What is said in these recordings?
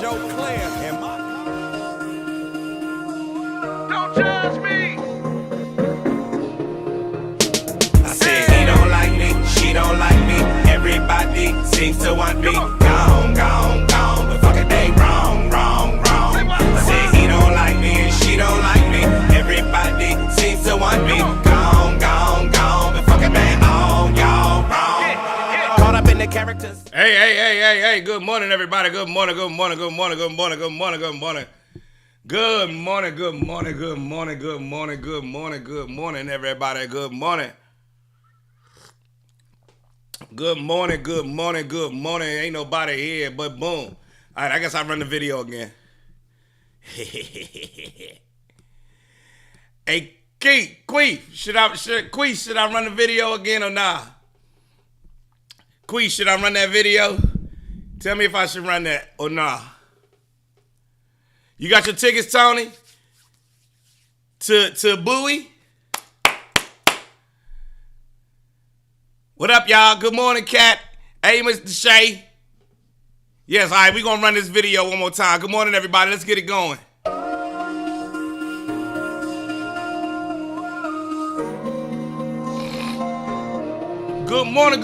Joe Clair and my... Don't judge me. I said he don't like me, she don't like me. Everybody seems to want me. Gone, gone, gone. But fuck it, they wrong, wrong, wrong. I said he don't like me and she don't like me. Everybody seems to want me. Gone, gone, gone. But fuck it, man, all y'all wrong. Caught up in the characters. Hey, good morning, everybody. Good morning. Good morning, everybody. Good morning. Good morning. Ain't nobody here, but boom. All right, I guess I'll run the video again. Hey, Queef, should I run the video again or not? Queef, should I run that video? Tell me if I should run that or not. You got your tickets, Tony? To Bowie? What up, y'all? Good morning, Cat. Hey, Mr. Shay. Yes, all right, we're going to run this video one more time. Good morning, everybody. Let's get it going. Good morning.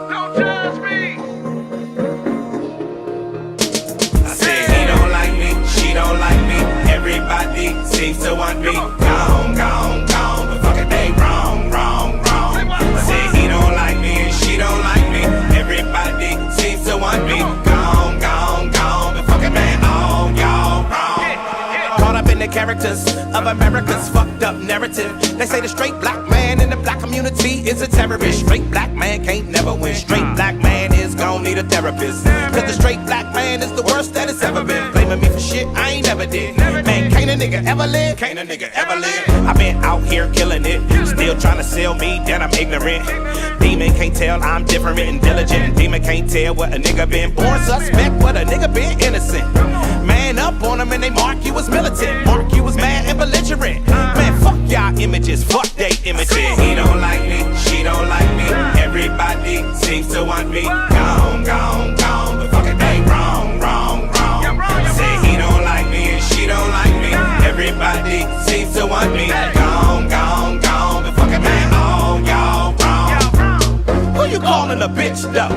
Don't judge me. I said he don't like me, she don't like me. Everybody seems to want me. Gone, gone, gone. But fuck it, they wrong, wrong, wrong. I said he don't like me and she don't like me. Everybody seems to want me. Gone, gone, gone. But fuck it, man, all y'all wrong. Caught up in the characters of America's fucked up narrative. They say the straight black man in the black community is a terrorist. Straight black man can't never win. Straight black man is gon' need a therapist. Cause the straight black man is the worst that it's ever been. Blaming me for shit I ain't never did. Man, can't a nigga ever live? Can't a nigga ever live? I been out here killing it. Still trying to sell me that I'm ignorant. Demon can't tell I'm different and diligent. Demon can't tell what a nigga been. Born suspect, but a nigga been innocent. Man up on them and they mark you as militant. Mark you as mad and belligerent. Man, fuck y'all images, fuck they images. He don't like me, she don't like me. Everybody seems to want me. Gone, gone, gone. But fuck it, they wrong, wrong, wrong. I say he don't like me and she don't like me. Everybody seems to want me. Gone, gone, gone. But fuck it, man, all y'all wrong. Who you calling a bitch though?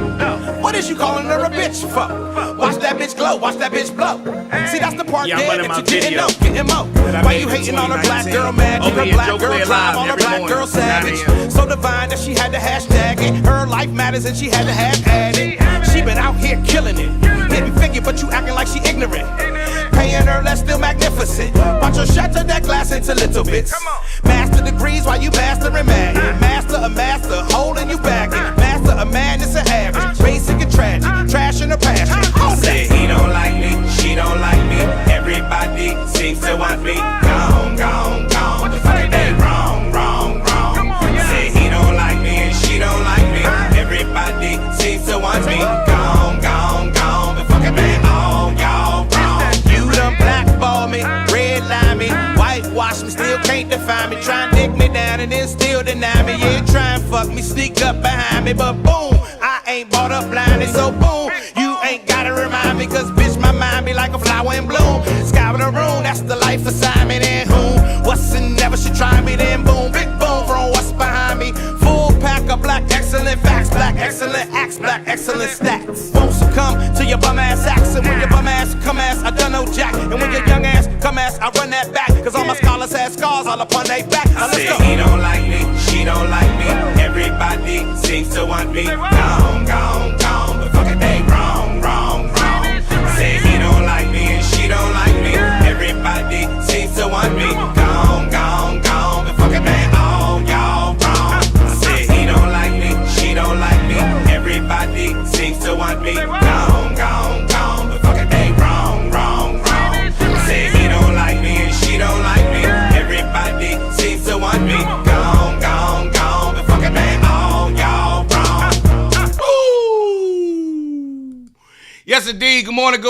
What is you calling her a bitch for? Watch that bitch glow, watch that bitch blow. See, that's the part there that you didn't know. Getting mo. Why you hating on a black girl magic? Her black girl drive on a black girl savage. So divine that she had to hashtag it. Her life matters and she had to have added. She been out here killing it. Didn't figure, but you acting like she ignorant. Paying her less, still magnificent. Watch her shatter that glass into little bits. Master degrees while you mastering mad. Master a master, holding you back. Master a madness and average. Basic and tragic, trash in her passion. I said he don't like me, she don't like me. Everybody seems to want me. Gone, gone, gone. But fuck it, they wrong, wrong, wrong. I said he don't like me and she don't like me. Everybody seems to want me. Gone, gone, gone. But fuck it, man, all y'all wrong. You done blackball me, redline me, whitewash me, still can't define me. Try and dick me down and then still deny me. Yeah, try and fuck me, sneak up behind me, but boom, I ain't bought up blindly, so boom, you ain't gotta remind me, cause bitch, my mind be like a flower in bloom. Sky in the room, that's the life assignment, and whom, what's and never should try me, then boom, big boom from what's behind me. Full pack of black excellent facts, black excellent acts, black excellent stats. Won't succumb to your bum ass acts, and when your bum ass come ass, I done no jack, and when your young ass come ass, I run that back, cause all my scholars had scars all upon they back. Now let's go. He don't like me, she don't like me. Everybody seems to want me. Gone, gone, gone. But fuck it, they wrong, wrong, wrong. Say he don't like me and she don't like me. Everybody seems to want me. Gone, gone, gone. But fuck it, man, all y'all wrong. I said he don't like me, she don't like me. Everybody seems to want me. Gone, gone, gone. But fuck it, they wrong, wrong, wrong. I said he don't like me and she don't like me. Everybody seems to want me. Gone, gone, gone. But fuck it, man, all y'all wrong. Ooh. Yes, indeed. Good morning,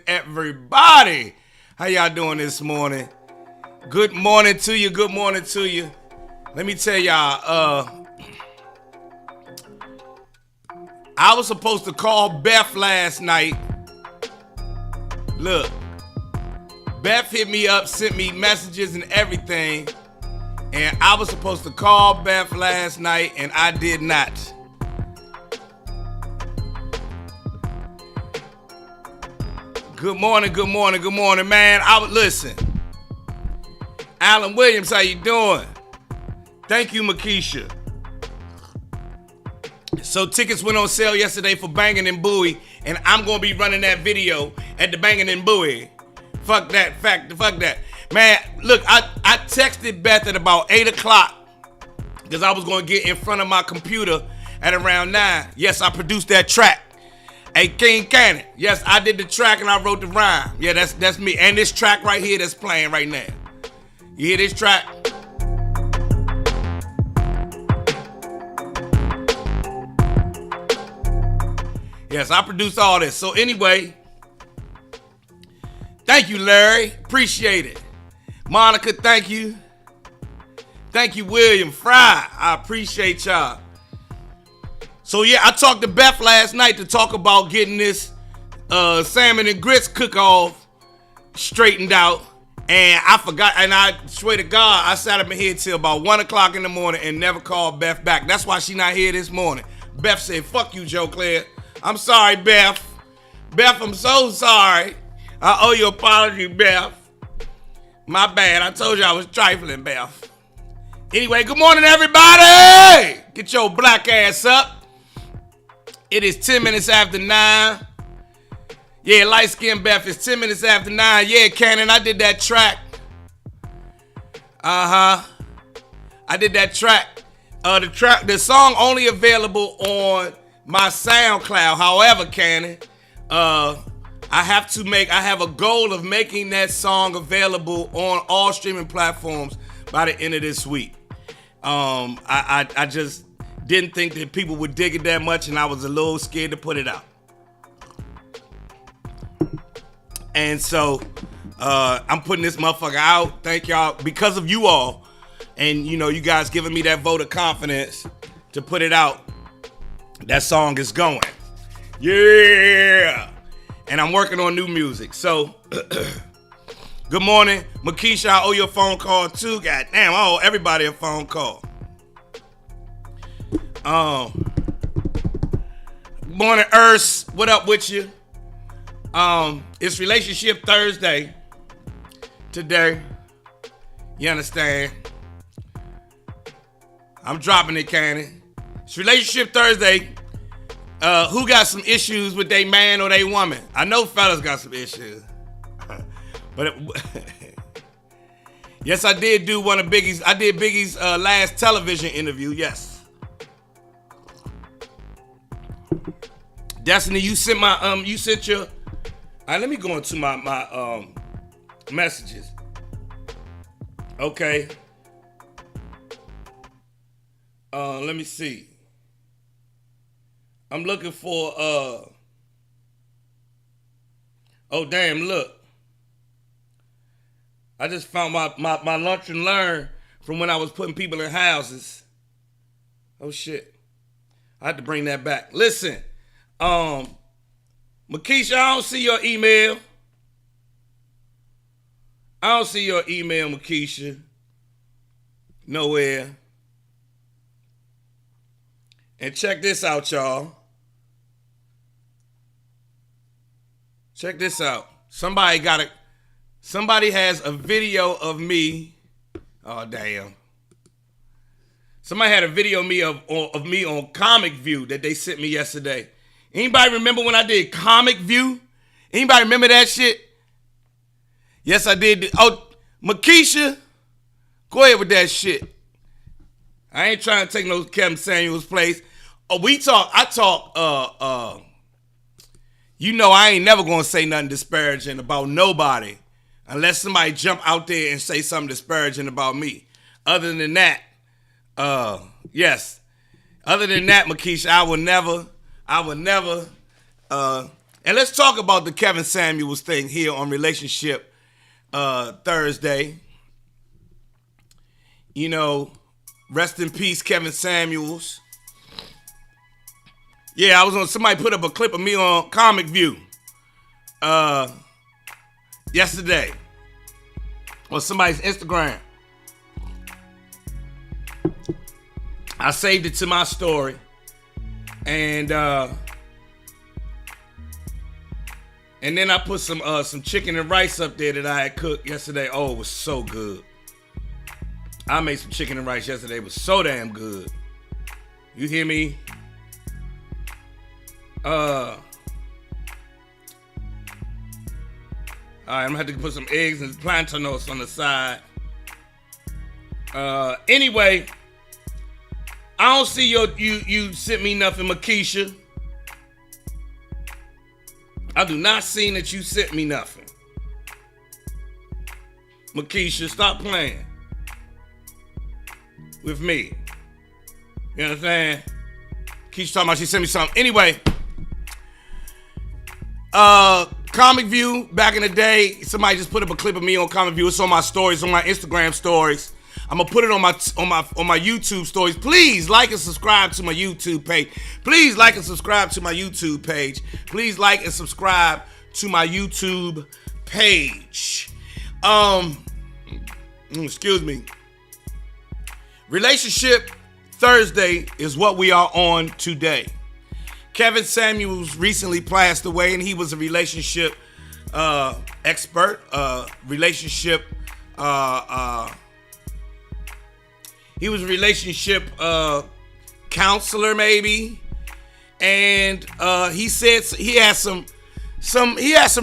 everybody. How y'all doing this morning? Good morning to you. Let me tell y'all, I was supposed to call Beth last night. Look, Beth hit me up, sent me messages and everything. And I was supposed to call Beth last night, and I did not. Good morning, good morning, good morning, man. Listen. Alan Williams, how you doing? Thank you, Makisha. So tickets went on sale yesterday for Bangin' and Bowie, and I'm gonna be running that video at the Bangin' and Bowie. Fuck that. Man, look, I texted Beth at about 8 o'clock because I was gonna get in front of my computer at around 9. Yes, I produced that track. Hey, King Cannon. Yes, I did the track and I wrote the rhyme. Yeah, that's me. And this track right here that's playing right now. You hear this track? Yes, I produced all this. So anyway, thank you, Larry. Appreciate it. Monica, thank you. Thank you, William Fry. I appreciate y'all. So yeah, I talked to Beth last night to talk about getting this salmon and grits cook-off straightened out. And I forgot, and I swear to God, I sat up in here till about 1 o'clock in the morning and never called Beth back. That's why she not here this morning. Beth said, fuck you, Joe Clair. I'm sorry, Beth. Beth, I'm so sorry. I owe you an apology, Beth. My bad. I told you I was trifling, Beth. Anyway, good morning, everybody. Get your black ass up. It is 10 minutes after 9. Yeah, light-skinned Beth, it's 10 minutes after 9. Yeah, Cannon, I did that track. I did that track. The song only available on my SoundCloud. However, Cannon, I have a goal of making that song available on all streaming platforms by the end of this week. I just didn't think that people would dig it that much, and I was a little scared to put it out. And so I'm putting this motherfucker out. Thank y'all because of you all, and you guys giving me that vote of confidence to put it out. That song is going. Yeah. And I'm working on new music. So, good morning. Makisha, I owe you a phone call too. God damn, I owe everybody a phone call. Morning, Urs. What up with you? It's Relationship Thursday today. You understand? I'm dropping it, Cannon. It's Relationship Thursday. Who got some issues with their man or their woman? I know fellas got some issues. But yes, I did do one of Biggie's. I did Biggie's last television interview. Yes. Destiny, you sent your. Let me go into my messages. Okay. Let me see. I'm looking for oh damn, look. I just found my lunch and learn from when I was putting people in houses. Oh shit. I had to bring that back. Listen, Makisha, I don't see your email. I don't see your email, Makisha. Nowhere. And check this out, y'all. Check this out. Somebody has a video of me. Oh, damn. Somebody had a video of me on Comic View that they sent me yesterday. Anybody remember when I did Comic View? Anybody remember that shit? Yes, I did. Oh, Makisha, go ahead with that shit. I ain't trying to take no Kevin Samuels' place. Oh, I talk, I ain't never gonna say nothing disparaging about nobody unless somebody jump out there and say something disparaging about me. Other than that, yes. Other than that, Makisha, I would never, and let's talk about the Kevin Samuels thing here on Relationship Thursday. Rest in peace, Kevin Samuels. Yeah, I was on. Somebody put up a clip of me on Comic View yesterday on somebody's Instagram. I saved it to my story, and then I put some chicken and rice up there that I had cooked yesterday. Oh, it was so good. I made some chicken and rice yesterday. It was so damn good. You hear me? All right, I'm gonna have to put some eggs and plantanos on the side. Anyway, I don't see you sent me nothing, Makisha. I do not see that you sent me nothing. Makisha, stop playing with me. You understand? Keisha talking about she sent me something. Anyway, Comic View, back in the day, somebody just put up a clip of me on Comic View. It's on my stories, on my Instagram stories. I'm gonna put it on my YouTube stories. Please like and subscribe to my YouTube page. Please like and subscribe to my YouTube page. Please like and subscribe to my YouTube page. Excuse me. Relationship Thursday is what we are on today. Kevin Samuels recently passed away, and he was a relationship expert, he was a relationship counselor, maybe, and he said he had some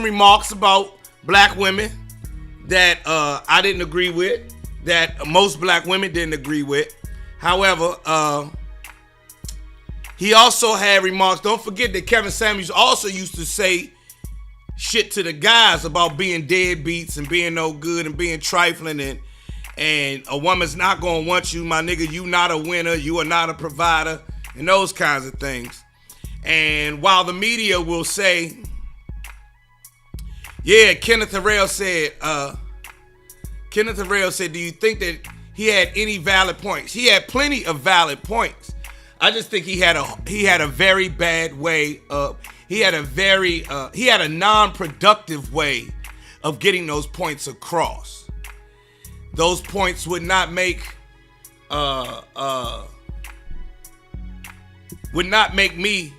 remarks about black women that I didn't agree with, that most black women didn't agree with. However, he also had remarks. Don't forget that Kevin Samuels also used to say shit to the guys about being deadbeats and being no good and being trifling, and a woman's not gonna want you, my nigga. You not a winner. You are not a provider, and those kinds of things. And while the media will say, yeah, Kenneth Harrell said, do you think that he had any valid points? He had plenty of valid points. I just think he had a very bad way of, he had a non-productive way of getting those points across. Those points would not make me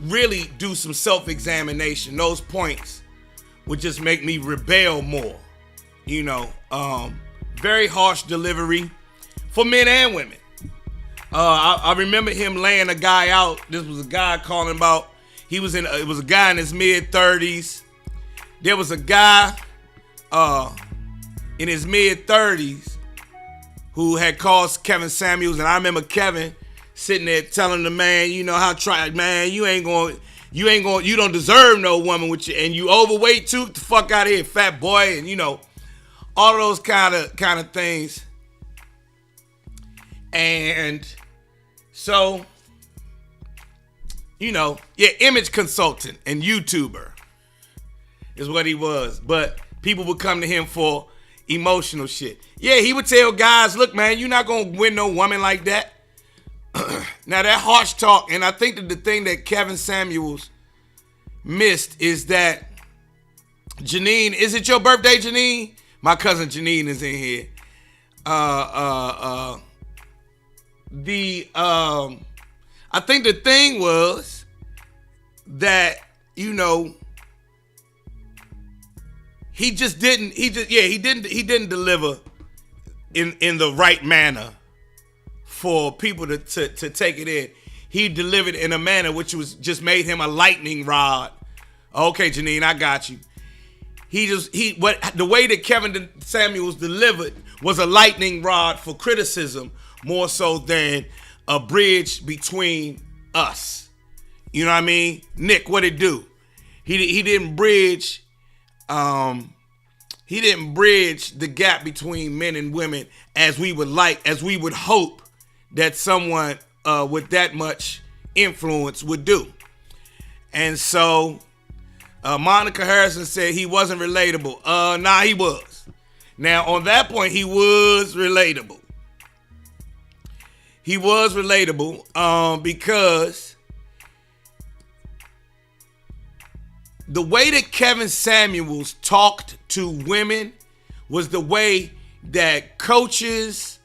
really do some self-examination. Those points would just make me rebel more. You know, very harsh delivery for men and women. I remember him laying a guy out. This was a guy calling about, it was a guy in his mid-30s. There was a guy in his mid-30s who had called Kevin Samuels, and I remember Kevin sitting there telling the man, you know, man, you don't deserve no woman with you, and you overweight too, get the fuck out of here, fat boy, and you know, all those kind of things. And so, you know, yeah, image consultant and YouTuber is what he was. But people would come to him for emotional shit. Yeah, he would tell guys, look, man, you're not going to win no woman like that. Now, that harsh talk, and I think that the thing that Kevin Samuels missed is that Janine, is it your birthday, Janine? My cousin Janine is in here. I think the thing was that, you know, he didn't deliver in the right manner for people to take it in. He delivered in a manner which was just made him a lightning rod. Okay, Janine, I got you. The way that Kevin Samuels delivered was a lightning rod for criticism, more so than a bridge between us. You know what I mean? Nick, what it do? He didn't bridge the gap between men and women as we would hope that someone with that much influence would do. And so Monica Harrison said he wasn't relatable. Nah, he was. Now, on that point, he was relatable. He was relatable because the way that Kevin Samuels talked to women was the way that coaches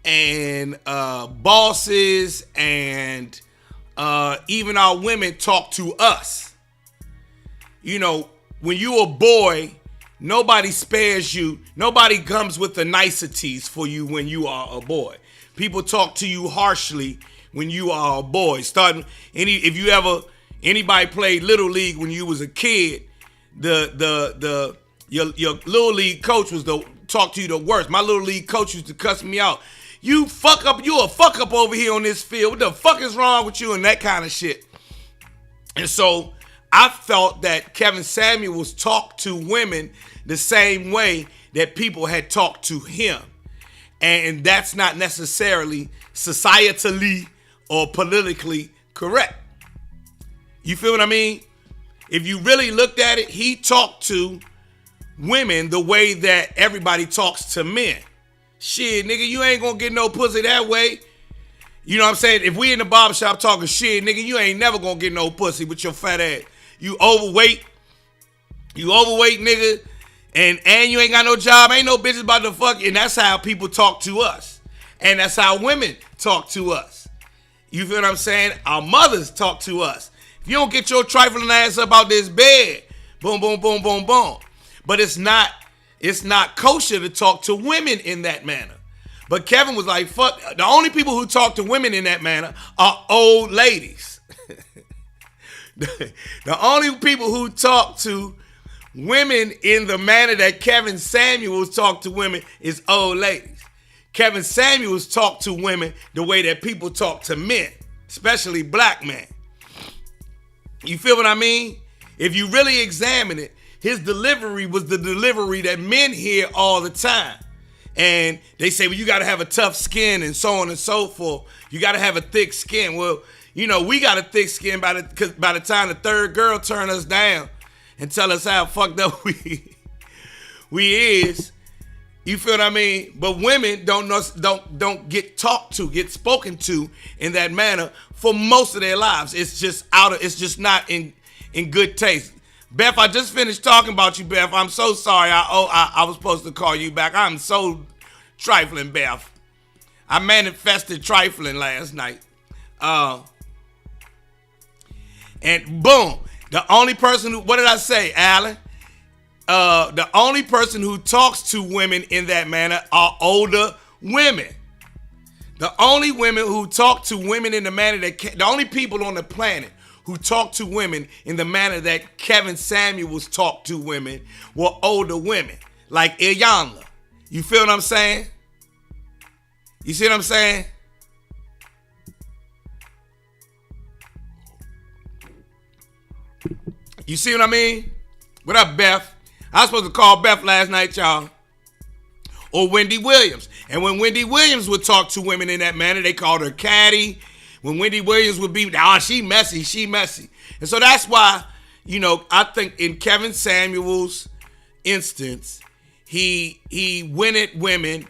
and bosses and even our women talk to us. You know, when you're a boy, nobody spares you. Nobody comes with the niceties for you when you are a boy. People talk to you harshly when you are a boy. If you ever anybody played little league when you was a kid, your little league coach was talk to you the worst. My little league coach used to cuss me out. You a fuck up over here on this field. What the fuck is wrong with you and that kind of shit. And so I felt that Kevin Samuels talked to women the same way that people had talked to him. And that's not necessarily societally or politically correct. You feel what I mean? If you really looked at it, he talked to women the way that everybody talks to men. Shit, nigga, you ain't gonna get no pussy that way. You know what I'm saying? If we in the barbershop talking shit, nigga, you ain't never gonna get no pussy with your fat ass. You overweight, nigga, and you ain't got no job, ain't no bitches about to fuck you. And that's how people talk to us. And that's how women talk to us. You feel what I'm saying? Our mothers talk to us. If you don't get your trifling ass up out this bed, boom, boom, boom, boom, boom. But it's not kosher to talk to women in that manner. But Kevin was like, fuck, the only people who talk to women in that manner are old ladies. The only people who talk to women in the manner that Kevin Samuels talked to women is old ladies. Kevin Samuels talked to women the way that people talk to men, especially black men. You feel what I mean? If you really examine it, his delivery was the delivery that men hear all the time. And they say, well, you got to have a tough skin and so on and so forth. You got to have a thick skin. Well, you know, we got a thick skin by the time the third girl turn us down and tell us how fucked up we is. You feel what I mean? But women don't get talked to, get spoken to in that manner for most of their lives. It's just not in good taste. Beth, I just finished talking about you, Beth. I'm so sorry. I was supposed to call you back. I'm so trifling, Beth. I manifested trifling last night. And boom, the only person what did I say, Alan? The only person who talks to women in that manner are older women. The only women who talk to women in the manner the only people on the planet who talk to women in the manner that Kevin Samuels talked to women were older women, like Iyanla. You feel what I'm saying? You see what I'm saying? You see what I mean? What up, Beth? I was supposed to call Beth last night, y'all. Or Wendy Williams. And when Wendy Williams would talk to women in that manner, they called her catty. When Wendy Williams would be, she messy. And so that's why, you know, I think in Kevin Samuels' instance, he went at women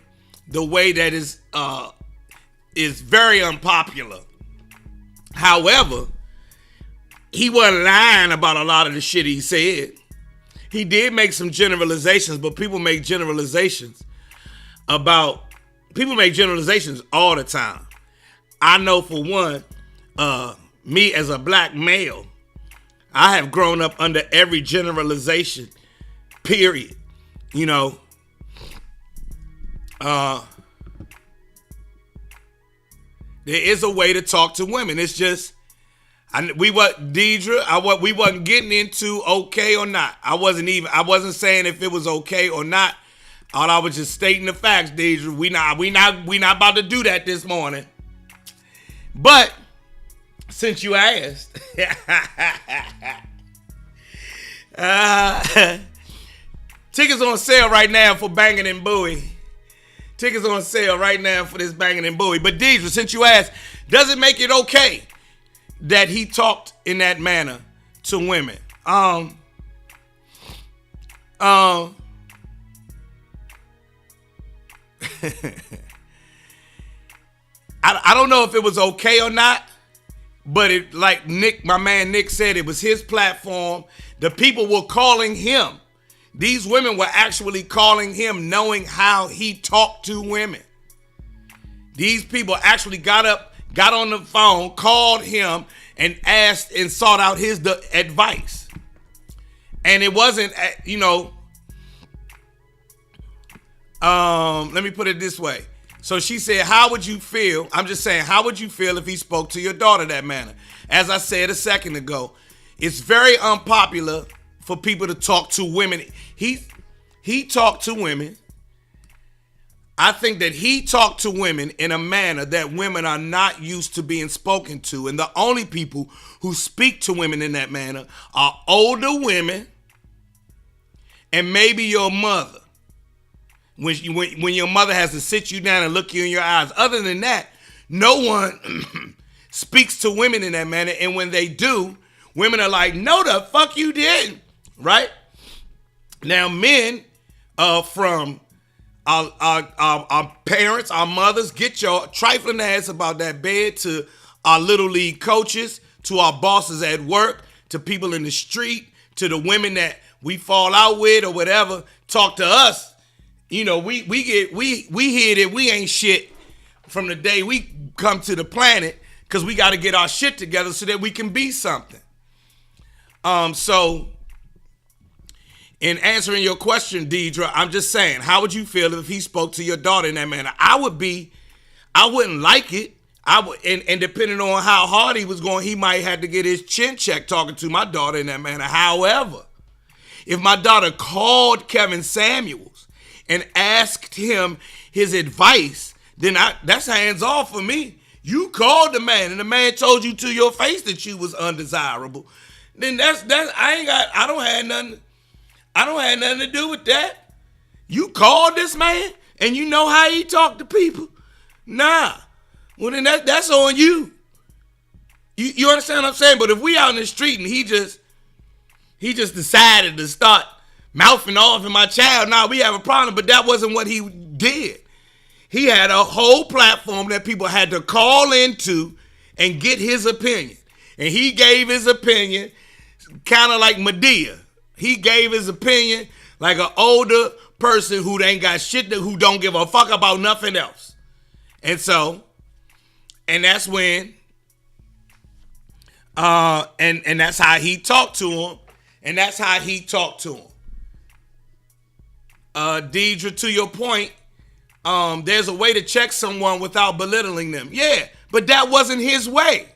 the way that is very unpopular. However, he wasn't lying about a lot of the shit he said. He did make some generalizations, but people make generalizations all the time. I know for one, me as a black male, I have grown up under every generalization, period. You know, there is a way to talk to women. It's just, we wasn't getting into okay or not. I wasn't saying if it was okay or not. All I was just stating the facts, Deidre. We not about to do that this morning. But since you asked, tickets on sale right now for Bangin' and Bowie. Tickets on sale right now for this Bangin' and Bowie. But Deidre, since you asked, does it make it okay that he talked in that manner to women? I don't know if it was okay or not, but it, like Nick, my man Nick said, it was his platform. The people were calling him. These women were actually calling him, knowing how he talked to women. These people actually got on the phone, called him, and asked and sought out his advice. And it wasn't, let me put it this way. So she said, how would you feel? I'm just saying, how would you feel if he spoke to your daughter that manner? As I said a second ago, it's very unpopular for people to talk to women. He talked to women. I think that he talked to women in a manner that women are not used to being spoken to. And the only people who speak to women in that manner are older women and maybe your mother. When your mother has to sit you down and look you in your eyes. Other than that, no one speaks to women in that manner. And when they do, women are like, no, the fuck you didn't. Right? Now, men from our parents, our mothers, get your trifling ass about that bed, to our little league coaches, to our bosses at work, to people in the street, to the women that we fall out with or whatever, talk to us. You know, we hear that we ain't shit from the day we come to the planet, because we got to get our shit together so that we can be something. So in answering your question, Deidre, I'm just saying, how would you feel if he spoke to your daughter in that manner? I wouldn't like it. And depending on how hard he was going, he might have to get his chin checked talking to my daughter in that manner. However, if my daughter called Kevin Samuels and asked him his advice, then that's hands off for me. You called the man and the man told you to your face that you was undesirable. Then I don't have nothing to do with that. You called this man and you know how he talk to people? Nah. Well, then that's on you. You understand what I'm saying? But if we out in the street and he just decided to start mouthing off at my child, nah, we have a problem. But that wasn't what he did. He had a whole platform that people had to call into and get his opinion. And he gave his opinion kind of like Medea. He gave his opinion like an older person who ain't got shit, who don't give a fuck about nothing else. And so, and that's when, and that's how he talked to him. And that's how he talked to him. Deidre, to your point, there's a way to check someone without belittling them. Yeah, but that wasn't his way.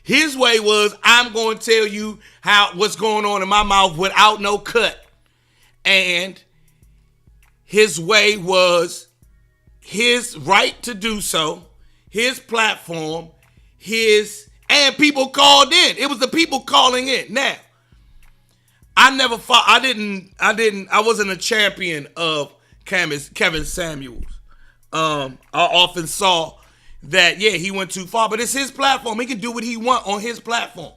His way was, I'm going to tell you what's going on in my mouth without no cut. And his way was his right to do so, his platform, and people called in. It was the people calling in. Now, I wasn't a champion of Kevin Samuels. I often saw that, yeah, he went too far, but it's his platform. He can do what he want on his platform.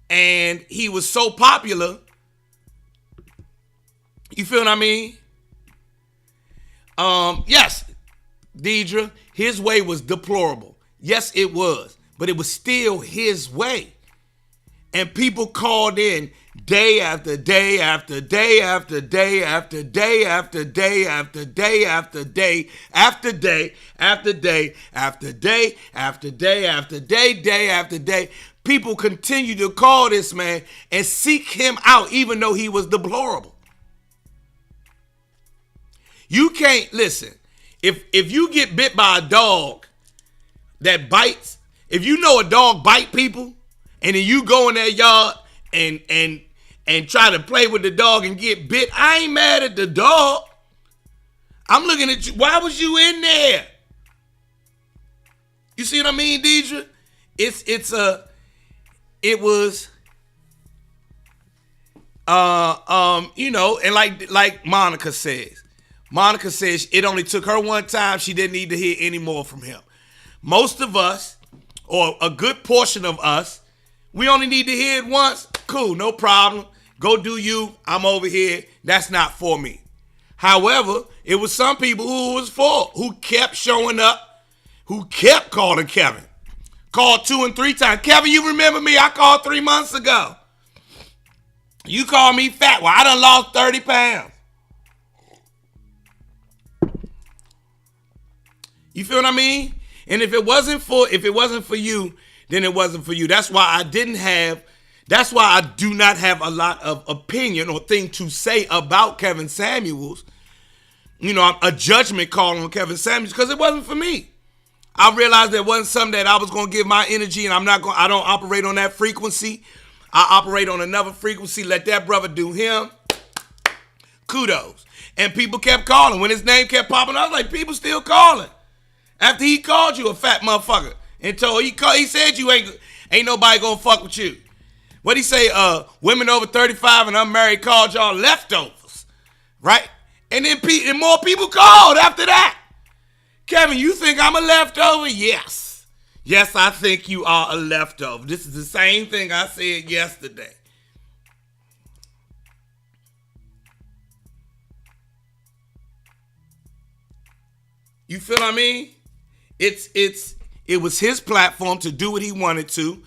And he was so popular. You feel what I mean? Yes, Deidre, his way was deplorable. Yes, it was, but it was still his way. And people called in day after day after day after day after day after day after day after day after day after day after day after day after day after day. People continue to call this man and seek him out, even though he was deplorable. You can't listen. If you get bit by a dog that bites, if you know a dog bite people, and then you go in their yard and try to play with the dog and get bit, I ain't mad at the dog. I'm looking at you. Why was you in there? You see what I mean, Deidre? And like Monica says it only took her one time. She didn't need to hear any more from him. Most of us, or a good portion of us, we only need to hear it once. Cool, no problem. Go do you. I'm over here. That's not for me. However, it was some people who kept showing up who kept calling Kevin. Called 2 and 3 times. Kevin, you remember me? I called 3 months ago. You called me fat. Well, I done lost 30 pounds. You feel what I mean? And if it wasn't for you, then it wasn't for you. That's why I do not have a lot of opinion or thing to say about Kevin Samuels. You know, a judgment call on Kevin Samuels, because it wasn't for me. I realized there wasn't something that I was going to give my energy, and I don't operate on that frequency. I operate on another frequency. Let that brother do him. Kudos. And people kept calling. When his name kept popping, I was like, people still calling. After he called you a fat motherfucker and told he said you ain't nobody gonna fuck with you. What'd he say? Women over 35 and unmarried called y'all leftovers, right? And then more people called after that. Kevin, you think I'm a leftover? Yes. Yes, I think you are a leftover. This is the same thing I said yesterday. You feel what I mean? It was his platform to do what he wanted to,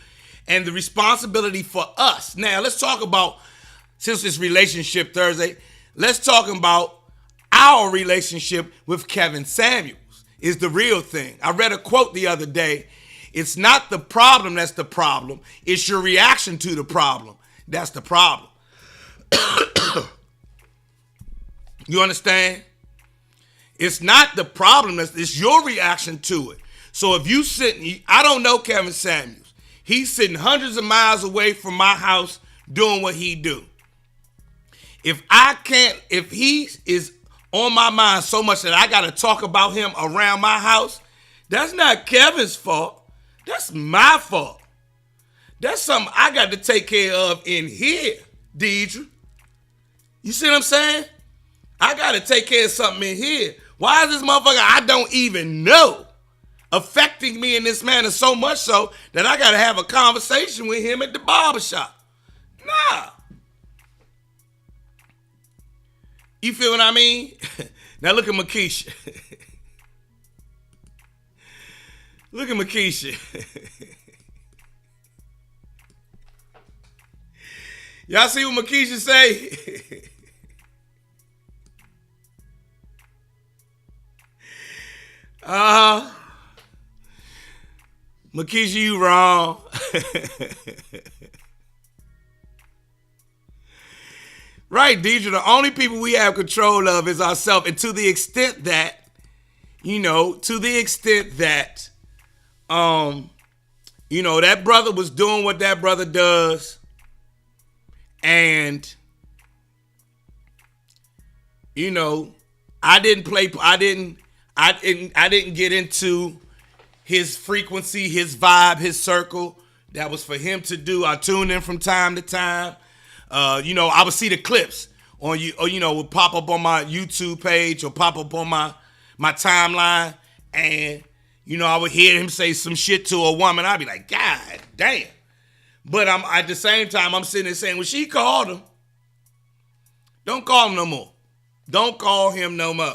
and the responsibility for us. Now, let's talk about, since it's Relationship Thursday, let's talk about our relationship with Kevin Samuels is the real thing. I read a quote the other day. It's not the problem that's the problem. It's your reaction to the problem. That's the problem. You understand? It's not the problem, it's your reaction to it. So if you sitting, I don't know Kevin Samuels. He's sitting hundreds of miles away from my house doing what he do. If he is on my mind so much that I got to talk about him around my house, that's not Kevin's fault. That's my fault. That's something I got to take care of in here, Deidre. You see what I'm saying? I got to take care of something in here. Why is this motherfucker I don't even know affecting me in this manner so much so that I got to have a conversation with him at the barbershop? Nah. You feel what I mean? Now look at Makisha. Look at Makisha. Y'all see what Makisha say? Makisha, you wrong. Right, Deidre, the only people we have control of is ourselves. And to the extent that, that brother was doing what that brother does, and, I didn't get into his frequency, his vibe, his circle. That was for him to do. I tuned in from time to time. I would see the clips on you, or, would pop up on my YouTube page or pop up on my timeline, and, I would hear him say some shit to a woman. I'd be like, God damn. But at the same time, I'm sitting there saying, well, she called him. Don't call him no more. Don't call him no more.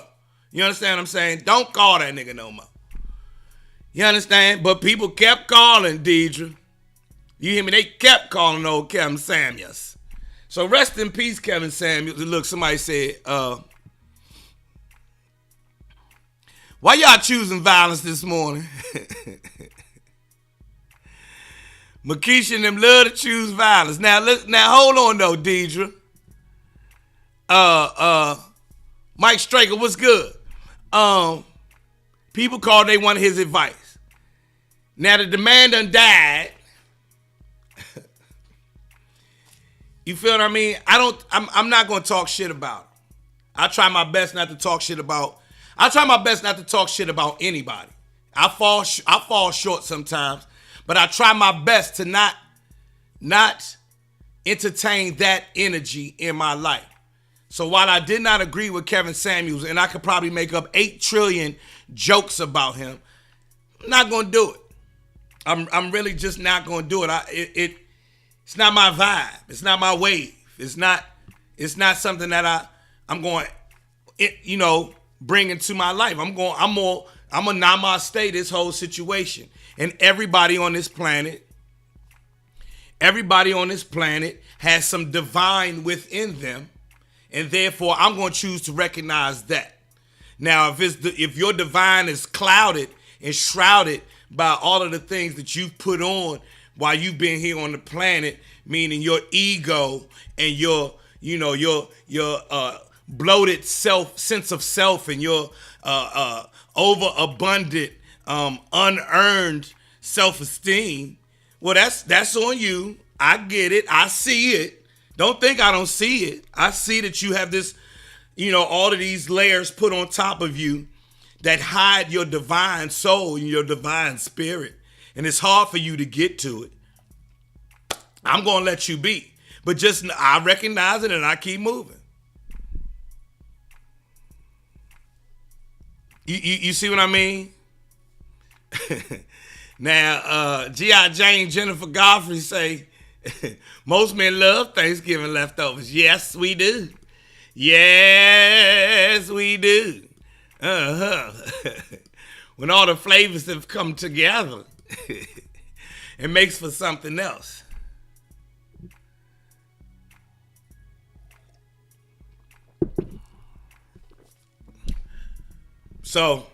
You understand what I'm saying? Don't call that nigga no more. You understand? But people kept calling, Deidre. You hear me? They kept calling old Kevin Samuels. So rest in peace, Kevin Samuels. Look, somebody said, why y'all choosing violence this morning? Makisha and them love to choose violence. Now hold on though, Deidre. Mike Straker, what's good? People called, they wanted his advice. Now the man done died. You feel what I mean? I'm not gonna talk shit about him. I try my best not to talk shit about anybody. I fall short sometimes, but I try my best to not entertain that energy in my life. So while I did not agree with Kevin Samuels, and I could probably make up 8 trillion jokes about him, I'm not gonna do it. I'm really just not gonna do it. It's not my vibe. It's not my wave. It's not something that I'm going, bring into my life. I'm more I'm a namaste this whole situation. And everybody on this planet has some divine within them. And therefore, I'm going to choose to recognize that. Now, if your divine is clouded and shrouded by all of the things that you've put on while you've been here on the planet, meaning your ego and your bloated sense of self and your overabundant, unearned self-esteem, well, that's on you. I get it. I see it. Don't think I don't see it. I see that you have this, all of these layers put on top of you that hide your divine soul and your divine spirit. And it's hard for you to get to it. I'm going to let you be. But just, I recognize it and I keep moving. You see what I mean? Now, G.I. Jane Jennifer Godfrey say, most men love Thanksgiving leftovers. Yes, we do. Yes, we do. When all the flavors have come together, it makes for something else. So,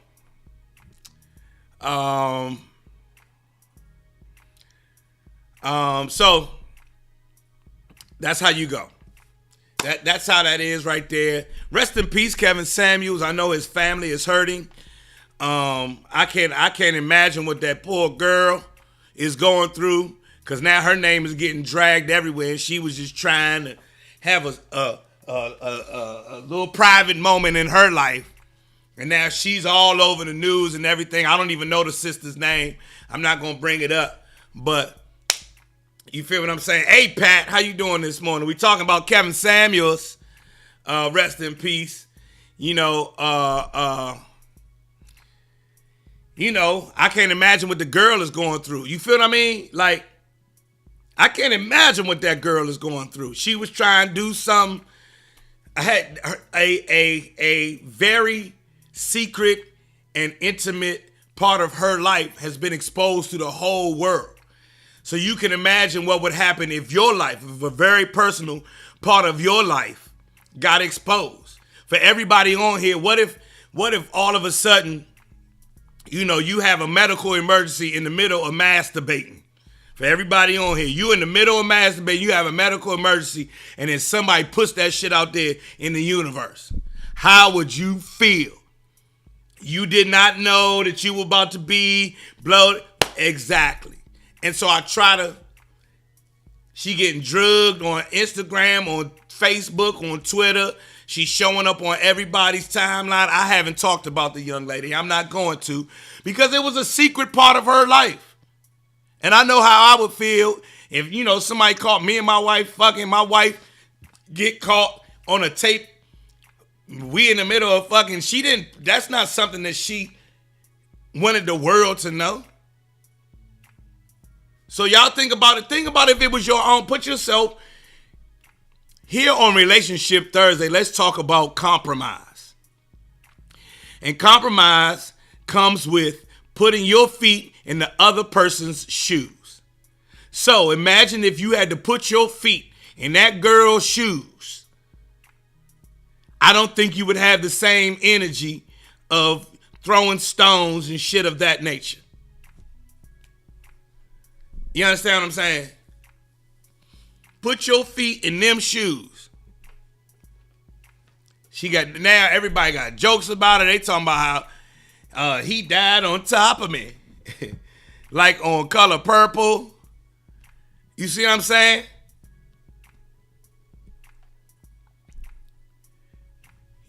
so that's how you go. That's how that is right there. Rest in peace, Kevin Samuels. I know his family is hurting. I can't imagine what that poor girl is going through, because now her name is getting dragged everywhere, and she was just trying to have a little private moment in her life, and now she's all over the news and everything. I don't even know the sister's name. I'm not gonna bring it up, but you feel what I'm saying? Hey, Pat, how you doing this morning? We talking about Kevin Samuels. Rest in peace. I can't imagine what the girl is going through. You feel what I mean? Like, I can't imagine what that girl is going through. She was trying to do something. I had a very secret and intimate part of her life has been exposed to the whole world. So you can imagine what would happen if your life, if a very personal part of your life got exposed. For everybody on here, what if all of a sudden, you have a medical emergency in the middle of masturbating? For everybody on here, you in the middle of masturbating, you have a medical emergency, and then somebody puts that shit out there in the universe. How would you feel? You did not know that you were about to be bloated. Exactly. And so she getting drugged on Instagram, on Facebook, on Twitter. She's showing up on everybody's timeline. I haven't talked about the young lady. I'm not going to, because it was a secret part of her life. And I know how I would feel if, somebody caught me and my wife fucking, my wife get caught on a tape. We in the middle of fucking, that's not something that she wanted the world to know. So y'all think about it. Think about if it was your own. Put yourself here on Relationship Thursday. Let's talk about compromise. And compromise comes with putting your feet in the other person's shoes. So imagine if you had to put your feet in that girl's shoes. I don't think you would have the same energy of throwing stones and shit of that nature. You understand what I'm saying? Put your feet in them shoes. Now everybody got jokes about it. They talking about how he died on top of me. Like on Color Purple. You see what I'm saying?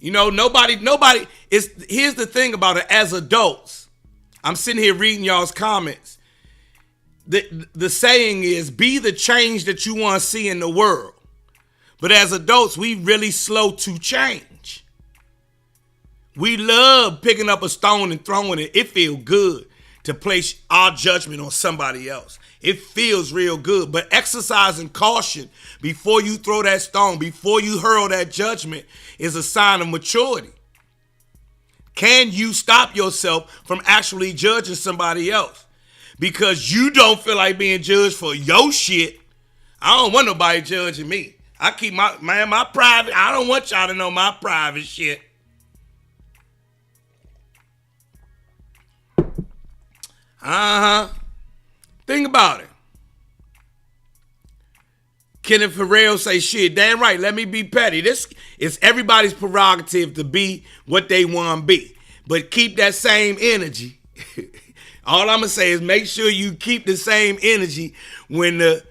Nobody here's the thing about it. As adults, I'm sitting here reading y'all's comments. The saying is, be the change that you want to see in the world. But as adults, we really slow to change. We love picking up a stone and throwing it. It feels good to place our judgment on somebody else. It feels real good. But exercising caution before you throw that stone, before you hurl that judgment, is a sign of maturity. Can you stop yourself from actually judging somebody else? Because you don't feel like being judged for your shit. I don't want nobody judging me. I keep my private. I don't want y'all to know my private shit. Think about it. Kenneth Farrell say, shit, damn right, let me be petty. This is everybody's prerogative to be what they want to be. But keep that same energy. All I'm gonna say is make sure you keep the same energy when the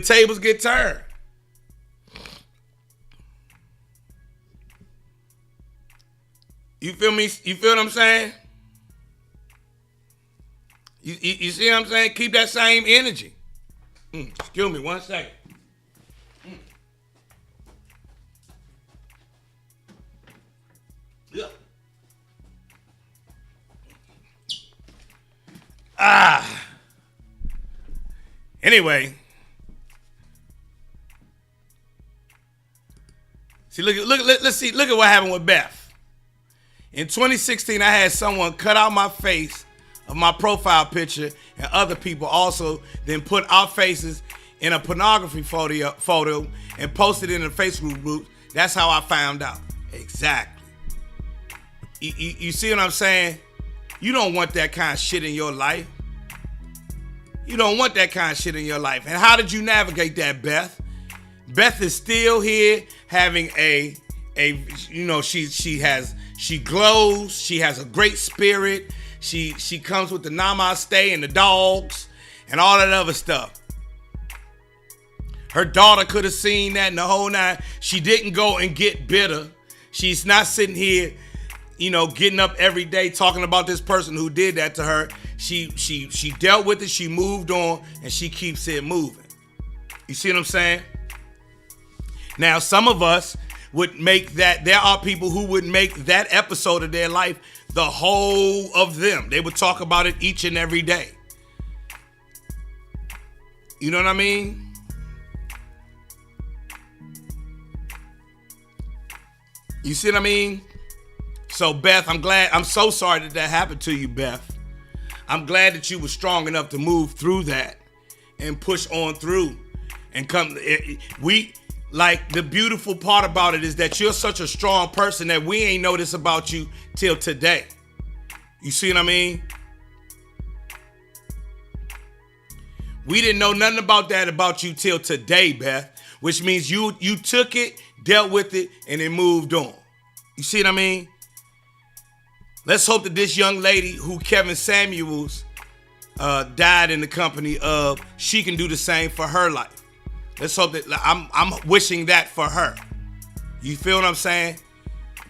tables get turned. You feel me? You feel what I'm saying? You see what I'm saying? Keep that same energy. Excuse me 1 second. Yeah. Anyway. See, let's look at what happened with Beth. In 2016, I had someone cut out my face of my profile picture, and other people also then put our faces in a pornography photo and posted it in a Facebook group. That's how I found out. Exactly. You see what I'm saying? You don't want that kind of shit in your life. You don't want that kind of shit in your life. And how did you navigate that, Beth? Beth is still here having she glows. She has a great spirit. She comes with the namaste and the dogs and all that other stuff. Her daughter could have seen that in the whole nine. She didn't go and get bitter. She's not sitting here, getting up every day talking about this person who did that to her. She dealt with it. She moved on, and she keeps it moving. You see what I'm saying? Now, some of us would make that. There are people who would make that episode of their life the whole of them. They would talk about it each and every day. You know what I mean? You see what I mean? So, Beth, I'm so sorry that happened to you, Beth. I'm glad that you were strong enough to move through that and push on through and come. The beautiful part about it is that you're such a strong person that we ain't know this about you till today. You see what I mean? We didn't know nothing about you till today, Beth, which means you took it, dealt with it, and then moved on. You see what I mean? Let's hope that this young lady who Kevin Samuels died in the company of, she can do the same for her life. Let's hope that I'm wishing that for her. You feel what I'm saying?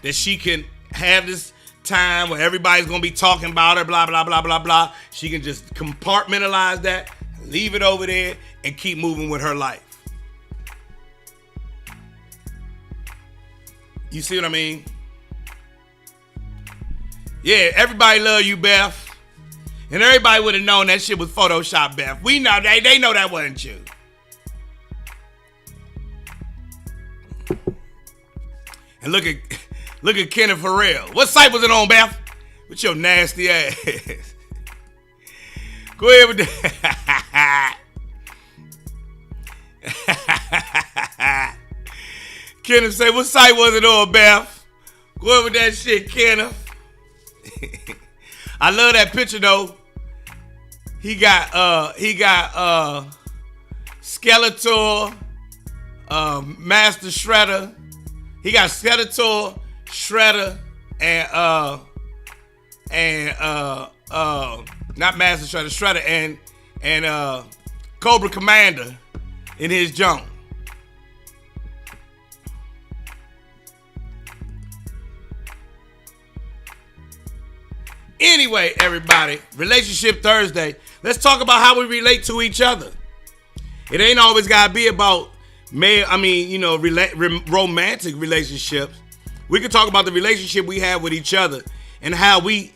That she can have this time where everybody's gonna be talking about her, blah, blah, blah, blah, blah. She can just compartmentalize that, leave it over there, and keep moving with her life. You see what I mean? Yeah, everybody love you, Beth. And everybody would have known that shit was Photoshop, Beth. We know, they know that wasn't you. And look at Kenneth Farrell. What site was it on, Beth? With your nasty ass. Go ahead with that. Kenneth say, what site was it on, Beth? Go ahead with that shit, Kenneth. I love that picture though. He got Skeletor, Master Shredder. He got Skeletor, Shredder, and not Master Shredder, Shredder and Cobra Commander in his junk. Anyway, everybody, Relationship Thursday. Let's talk about how we relate to each other. It ain't always gotta be about romantic relationships. We can talk about the relationship we have with each other and how we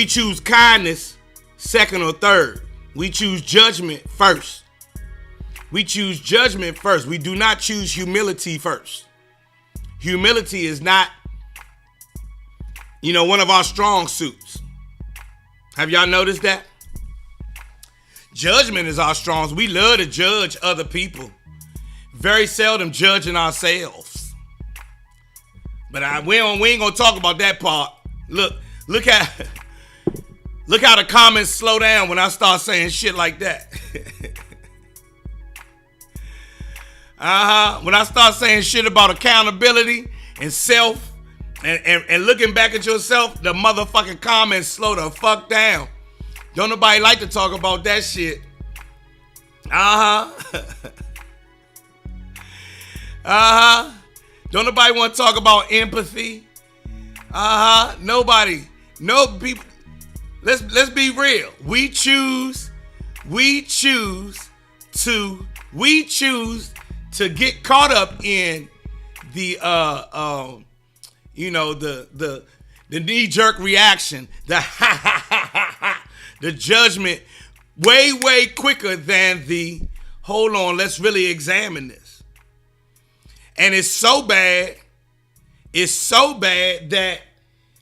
choose kindness second or third. We choose judgment first. We choose judgment first. We do not choose humility first. humility is not, one of our strong suits. Have y'all noticed that? Judgment is our strong suit. We love to judge other people. Very seldom judging ourselves. But we ain't gonna talk about that part. Look how the comments slow down when I start saying shit like that. When I start saying shit about accountability and self and looking back at yourself, the motherfucking comments slow the fuck down. Don't nobody like to talk about that shit. Don't nobody want to talk about empathy. Nobody. No people. Let's be real. We choose to get caught up in the the knee-jerk reaction, the judgment way quicker than the hold on, let's really examine this. And it's so bad that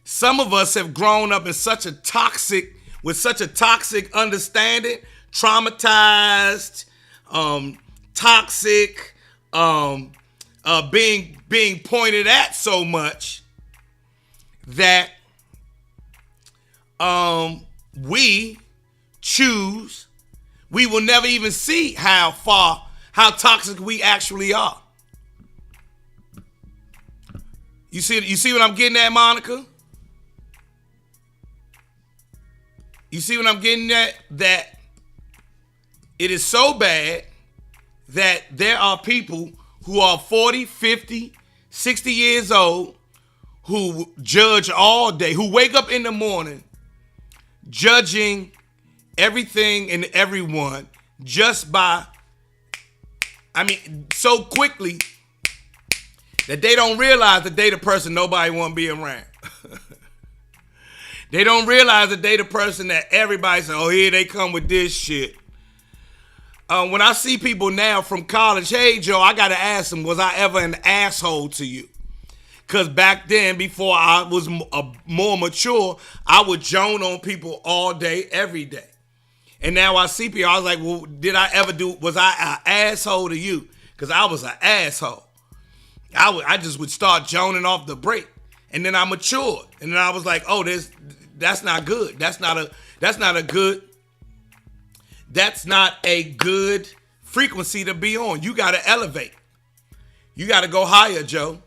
some of us have grown up in with such a toxic understanding, traumatized, toxic, being pointed at so much that we will never even see how toxic we actually are. You see what I'm getting at, Monica? You see what I'm getting at? That it is so bad that there are people who are 40, 50, 60 years old who judge all day, who wake up in the morning judging everything and everyone just by, so quickly that they don't realize that they the person nobody want to be around. They don't realize that they the person that everybody says, oh, here they come with this shit. When I see people now from college, hey, Joe, I got to ask them, was I ever an asshole to you? Because back then, before I was more mature, I would joan on people all day, every day. And now I see people, I was like, well, was I an asshole to you? Because I was an asshole. I just would start joning off the break. And then I matured. And then I was like, oh, that's not good. That's not a good frequency to be on. You got to elevate. You got to go higher, Joe.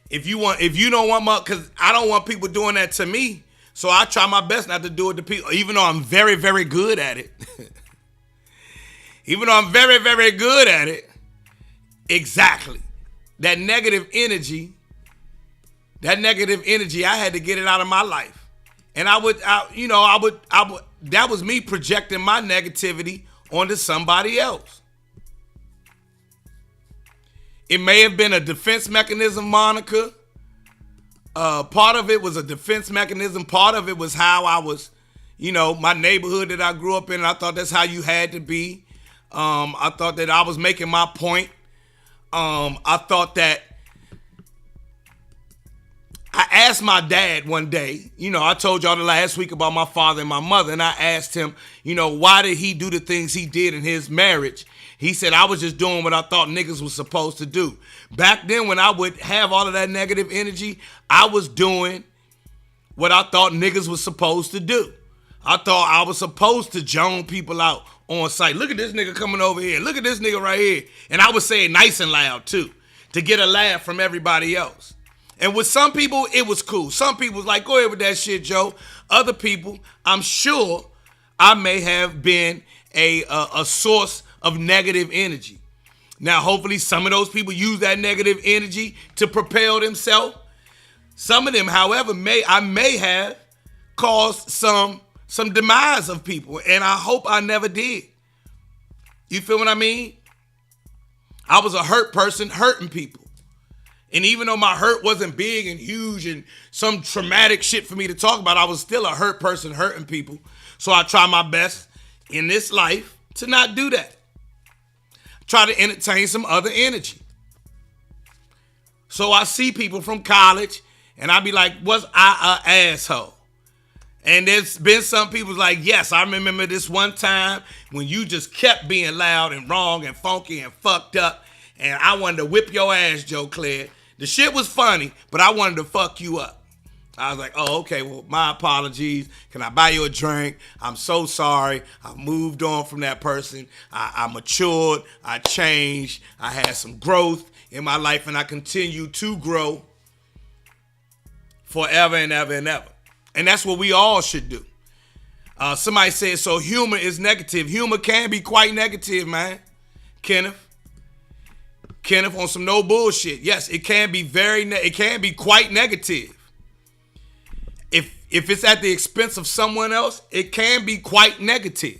If you don't want because I don't want people doing that to me. So I try my best not to do it to people, even though I'm very, very good at it. Even though I'm very, very good at it. Exactly. That negative energy, I had to get it out of my life. And that was me projecting my negativity onto somebody else. It may have been a defense mechanism, Monica. Part of it was a defense mechanism. Part of it was how I was, my neighborhood that I grew up in. I thought that's how you had to be. I thought that I was making my point. I thought that I asked my dad one day, I told y'all the last week about my father and my mother, and I asked him, why did he do the things he did in his marriage? He said, I was just doing what I thought niggas was supposed to do. Back then, when I would have all of that negative energy, I was doing what I thought niggas was supposed to do. I thought I was supposed to joan people out on sight. Look at this nigga coming over here. Look at this nigga right here. And I would say it nice and loud, too, to get a laugh from everybody else. And with some people, it was cool. Some people was like, go ahead with that shit, Joe. Other people, I'm sure I may have been a source of negative energy. Now, hopefully some of those people use that negative energy to propel themselves. Some of them, however, I may have caused some demise of people, and I hope I never did. You feel what I mean? I was a hurt person hurting people. And even though my hurt wasn't big and huge and some traumatic shit for me to talk about, I was still a hurt person hurting people. So I try my best in this life to not do that. Try to entertain some other energy. So I see people from college, and I be like, was I a asshole? And there's been some people like, yes, I remember this one time when you just kept being loud and wrong and funky and fucked up, and I wanted to whip your ass, Joe Clair. The shit was funny, but I wanted to fuck you up. I was like, oh, okay, well, my apologies. Can I buy you a drink? I'm so sorry. I moved on from that person. I matured. I changed. I had some growth in my life, and I continue to grow forever and ever and ever. And that's what we all should do. Somebody said, so humor is negative. Humor can be quite negative, man. Kenneth, on some no bullshit. Yes, it can be it can be quite negative. If it's at the expense of someone else, it can be quite negative.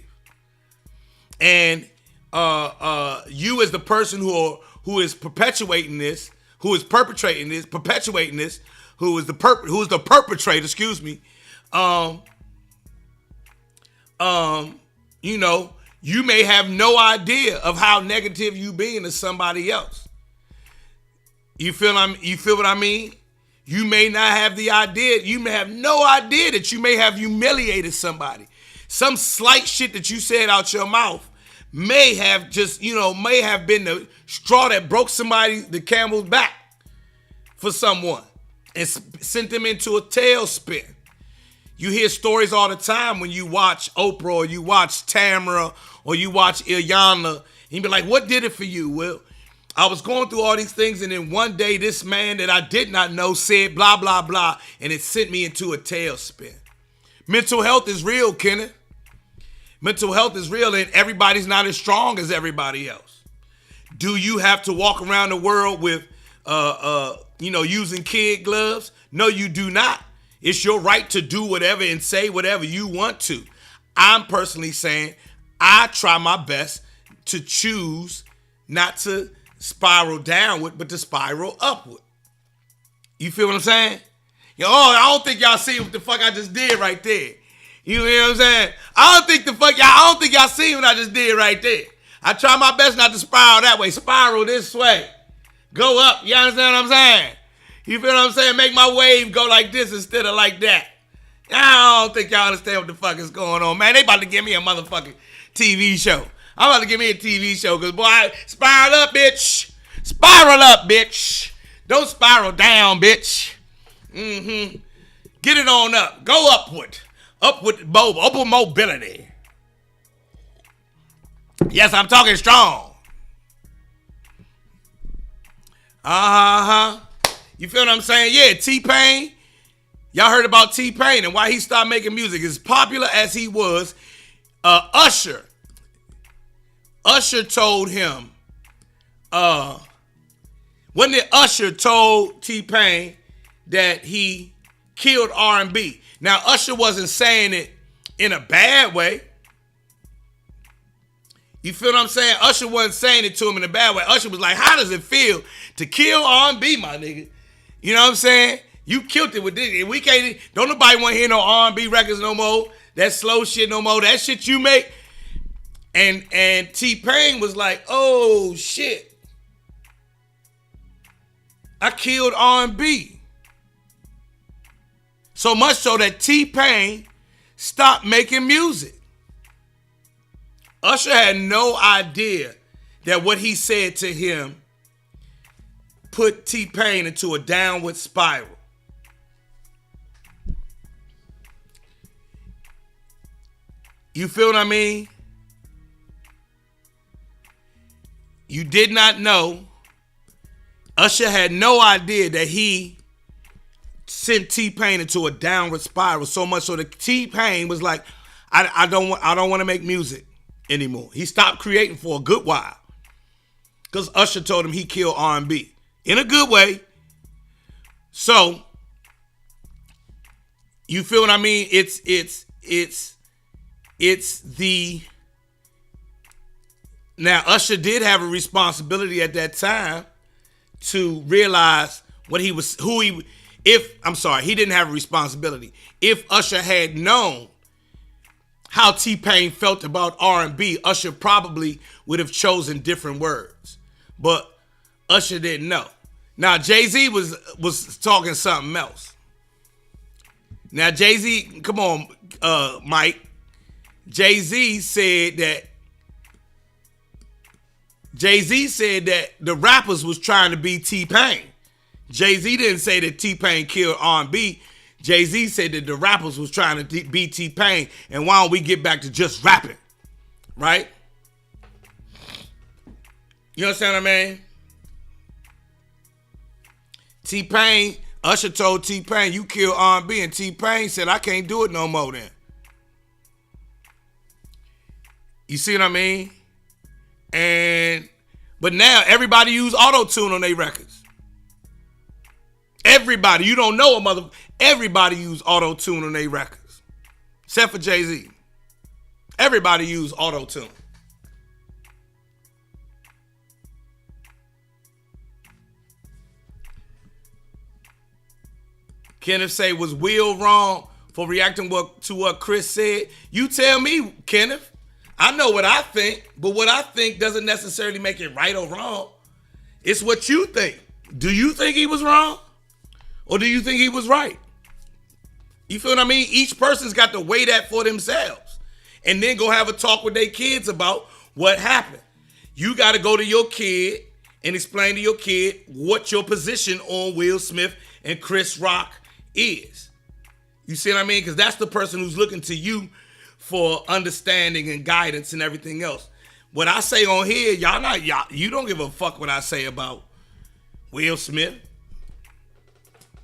And you as the person who is perpetuating this, who is perpetrating this, perpetuating this, who is the perpetrator, excuse me, you know, you may have no idea of how negative you being to somebody else. You feel what I mean? You may not have the idea, you may have no idea that you may have humiliated somebody. Some slight shit that you said out your mouth may have just, may have been the straw that broke the camel's back for someone and sent them into a tailspin. You hear stories all the time when you watch Oprah or you watch Tamara or you watch Ilyana, and you be like, what did it for you? Well, I was going through all these things, and then one day this man that I did not know said blah, blah, blah, and it sent me into a tailspin. Mental health is real, Kenneth. Mental health is real, and everybody's not as strong as everybody else. Do you have to walk around the world with using kid gloves? No, you do not. It's your right to do whatever and say whatever you want to. I'm personally saying I try my best to choose not to spiral downward, but to spiral upward. You feel what I'm saying? I don't think y'all see what the fuck I just did right there. You know what I'm saying? I don't think y'all see what I just did right there. I try my best not to spiral that way. Spiral this way. Go up. You understand what I'm saying? You feel what I'm saying? Make my wave go like this instead of like that. I don't think y'all understand what the fuck is going on, man. They about to give me a motherfucking TV show. I'm about to give me a TV show because, boy, spiral up, bitch. Spiral up, bitch. Don't spiral down, bitch. Get it on up. Go upward. Upward mobility. Yes, I'm talking strong. You feel what I'm saying? Yeah, T-Pain. Y'all heard about T-Pain and why he stopped making music. As popular as he was, Usher told him, wasn't it Usher told T-Pain that he killed R&B? Now, Usher wasn't saying it in a bad way. You feel what I'm saying? Usher wasn't saying it to him in a bad way. Usher was like, how does it feel to kill R&B, my nigga? You know what I'm saying? You killed it with this. We can't, don't nobody want to hear no R&B records no more. That slow shit no more. That shit you make. And T-Pain was like, oh, shit. I killed R&B. So much so that T-Pain stopped making music. Usher had no idea that what he said to him put T-Pain into a downward spiral. You feel what I mean? You did not know. Usher had no idea that he sent T-Pain into a downward spiral so much so that T-Pain was like, I don't want to make music anymore. He stopped creating for a good while because Usher told him he killed R&B in a good way. So you feel what I mean? Now Usher did have a responsibility at that time to realize he didn't have a responsibility. If Usher had known how T-Pain felt about R&B, Usher probably would have chosen different words. But Usher didn't know. Now, Jay-Z was talking something else. Now, Jay-Z, come on, Mike. Jay-Z said that the rappers was trying to be T-Pain. Jay-Z didn't say that T-Pain killed R&B. Jay-Z said that the rappers was trying to be T-Pain, and why don't we get back to just rapping, right? You understand what I mean? T-Pain, Usher told T-Pain, you killed R&B, and T-Pain said, I can't do it no more then. You see what I mean? But now everybody use auto-tune on their records. Everybody, you don't know a mother. Everybody use auto-tune on their records. Except for Jay-Z. Everybody use auto-tune. Kenneth say, was Will wrong for reacting to what Chris said? You tell me, Kenneth. I know what I think, but what I think doesn't necessarily make it right or wrong. It's what you think. Do you think he was wrong? Or do you think he was right? You feel what I mean? Each person's got to weigh that for themselves. And then go have a talk with their kids about what happened. You got to go to your kid and explain to your kid what your position on Will Smith and Chris Rock is. You see what I mean? Because that's the person who's looking to you for understanding and guidance and everything else. What I say on here, you don't give a fuck what I say about Will Smith.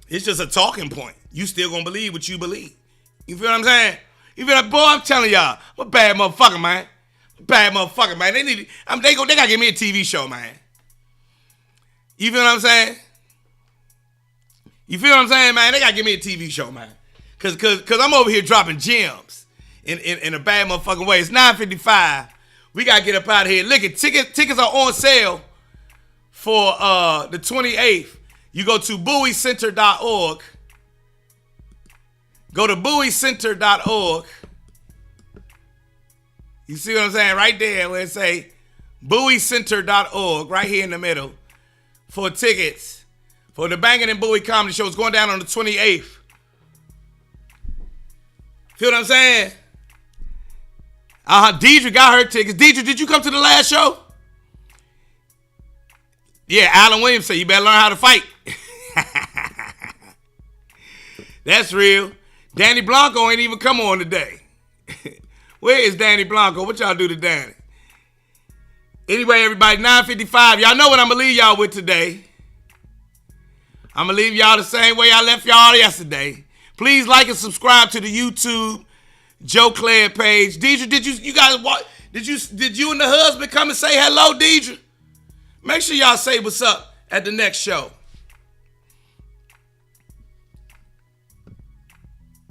It's just a talking point. You still gonna believe what you believe. You feel what I'm saying? You feel like, boy, I'm telling y'all, I'm a bad motherfucker, man. Bad motherfucker, man. They gotta give me a TV show, man. You feel what I'm saying? You feel what I'm saying, man? They gotta give me a TV show, man. Cause I'm over here dropping gems in a bad motherfucking way. It's 9:55. We gotta get up out of here. Look, tickets are on sale for the 28th. You go to BowieCenter.org. Go to BowieCenter.org. You see what I'm saying? Right there where it say BowieCenter.org, right here in the middle, for tickets for the Bangin' and Bowie Comedy Show. It's going down on the 28th. Feel what I'm saying? Deidre got her tickets. Deidre, did you come to the last show? Yeah, Alan Williams said you better learn how to fight. That's real. Danny Blanco ain't even come on today. Where is Danny Blanco? What y'all do to Danny? Anyway, everybody, 9:55. Y'all know what I'm going to leave y'all with today. I'm going to leave y'all the same way I left y'all yesterday. Please like and subscribe to the YouTube Joe Clair page. Deidre, did you guys watch? Did you and the husband come and say hello, Deidre? Make sure y'all say what's up at the next show.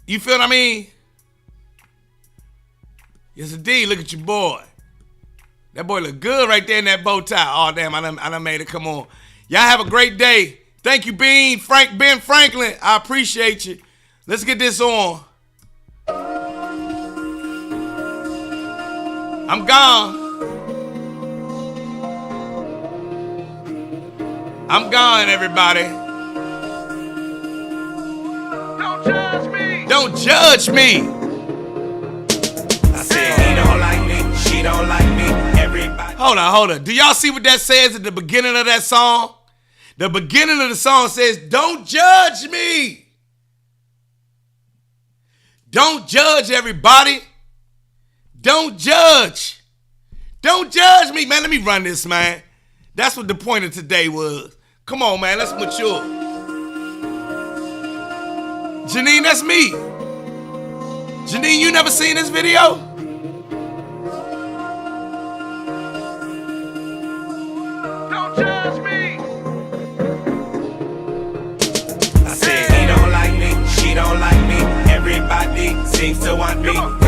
You feel what I mean? Yes, indeed. Look at your boy. That boy look good right there in that bow tie. Oh, damn, I done made it. Come on. Y'all have a great day. Thank you, Ben Franklin. I appreciate you. Let's get this on. I'm gone. I'm gone, everybody. Don't judge me. Don't judge me. I said he don't like me, she don't like me, everybody. Hold on. Do y'all see what that says at the beginning of that song? The beginning of the song says, don't judge me. Don't judge, everybody. Don't judge. Don't judge me. Man, let me run this, man. That's what the point of today was. Come on, man. Let's mature. Janine, that's me. Janine, you never seen this video? Don't judge me. I said he don't like me, she don't like me, everybody seems to want me. Gone,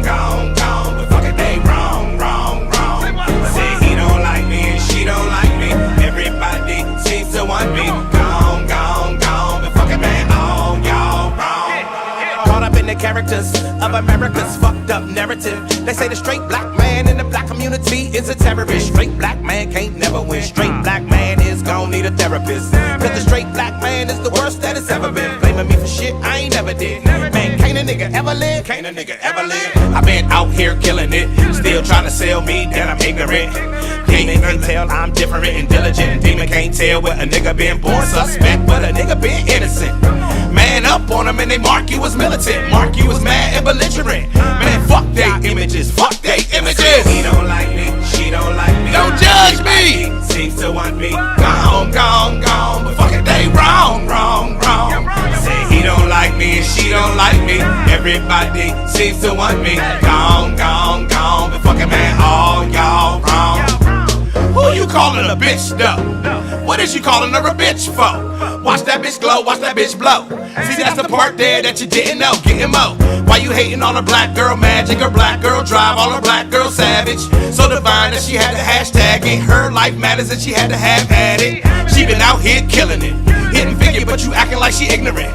gone, gone, but fuck it, they wrong, wrong, wrong. I said he don't like me and she don't like me, everybody seems to want me. Gone, gone, gone, but fuck it, man, all y'all wrong. Caught up in the characters of America's fucked up narrative. They say the straight black man in the black community is a terrorist. Straight black man can't never win. Straight black man is gon' need a therapist. Cause the straight black man is the worst that it's ever been. Blaming me for shit I ain't never did. Man, can't a nigga ever live? Can't a nigga ever live? I been out here killing it, still trying to sell me that I'm ignorant. Demon can't tell I'm different and diligent. Demon can't tell where a nigga been born suspect, but a nigga been innocent. Man up on him and they mark you as militant, mark you as mad and belligerent. Man, fuck they images, fuck they images. He don't like me, she don't like me. Don't judge me. Seems to want me. Gone, gone, gone, but fuck it, they wrong, wrong, wrong. Say he don't like me and she don't like me. Everybody seems to want me. Gone, gone, gone, but fucking man, all y'all wrong. Who you calling a bitch though? What is you calling her a bitch for? Watch that bitch glow, watch that bitch blow. See, that's the part there that you didn't know. Getting mo. Why you hating on a black girl magic? Her black girl drive, all her black girl savage. So divine that she had to hashtag it. Her life matters and she had to have had it. She been out here killing it. Hitting figure, but you acting like she ignorant.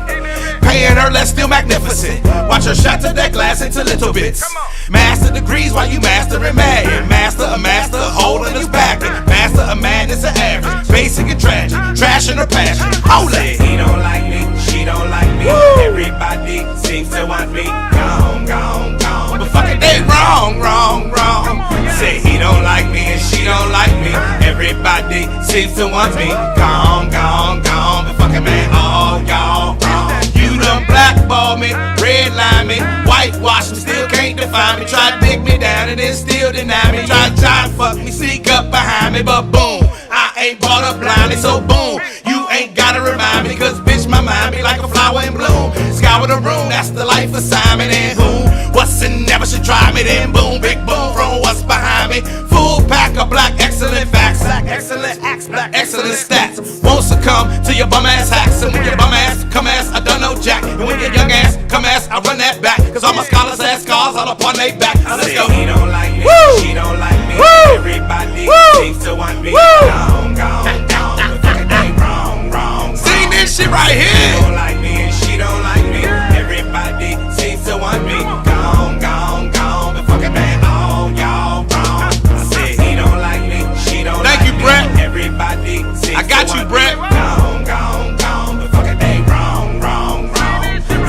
Paying her less, still magnificent. Watch her shatter that glass into little bits. Master degrees while you mastering mad. Master a master, holding us back. Master of madness and average. Basic and tragic, trash in her passion. Hold Say it. he don't like me, she don't like me. Woo. Everybody seems to want me. Gone, gone, gone, but fucking They wrong, wrong, wrong. Say he don't like me and she don't like me. Everybody seems to want me. Gone, gone, gone, but fucking man, all y'all wrong. You done blackball me, redline me, whitewash me, still can't define me. Try to dig me down and then still deny me. Try to fuck me, sneak up behind me, but boom, I ain't brought up blindly, so boom, you ain't gotta remind me, cause bitch, my mind be like a flower in bloom. Scour the room, that's the life assignment, and who, what's and never should try me, then boom, big boom from what's behind me. Full pack of black excellent facts, black excellent acts, black excellent stats. Won't succumb to your bum ass hacks, and when your bum ass come ass, I done no jack. And when your young ass come ass, I run that back, cause all my scholars ass scars all up on they back. Now let's Say go. he don't like me, Woo. she don't like me. Woo. Everybody Woo. seems to want me. Woo. Gone, gone, gone, but fucking they wrong, wrong. Sing this shit right He here. don't like me and she don't like me. Everybody seems to want me. Gone, gone, gone, but fucking man, all y'all wrong. I said he don't like me, she don't Thank like you, me. Brett. Everybody seems I got to you, want Brett. me. Gone, gone, gone, but fucking they wrong, wrong, wrong.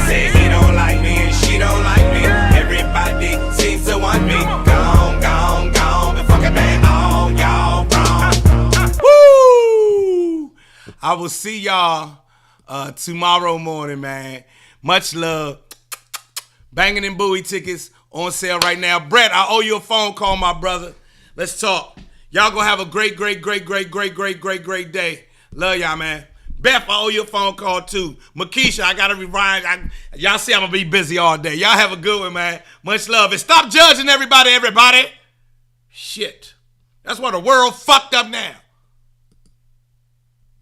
Say he don't like me and she don't like me. Everybody seems to want me. Gone, gone, gone, but fucking man, all y'all wrong. Woo! I will see y'all tomorrow morning, man. Much love. Banging and Bowie tickets on sale right now. Brett, I owe you a phone call, my brother. Let's talk. Y'all gonna have a great day. Love y'all, man. Beth, I owe you a phone call too. Makisha, I gotta rewind. Y'all see I'm gonna be busy all day. Y'all have a good one, man. Much love. And stop judging everybody. Shit. That's why the world fucked up now.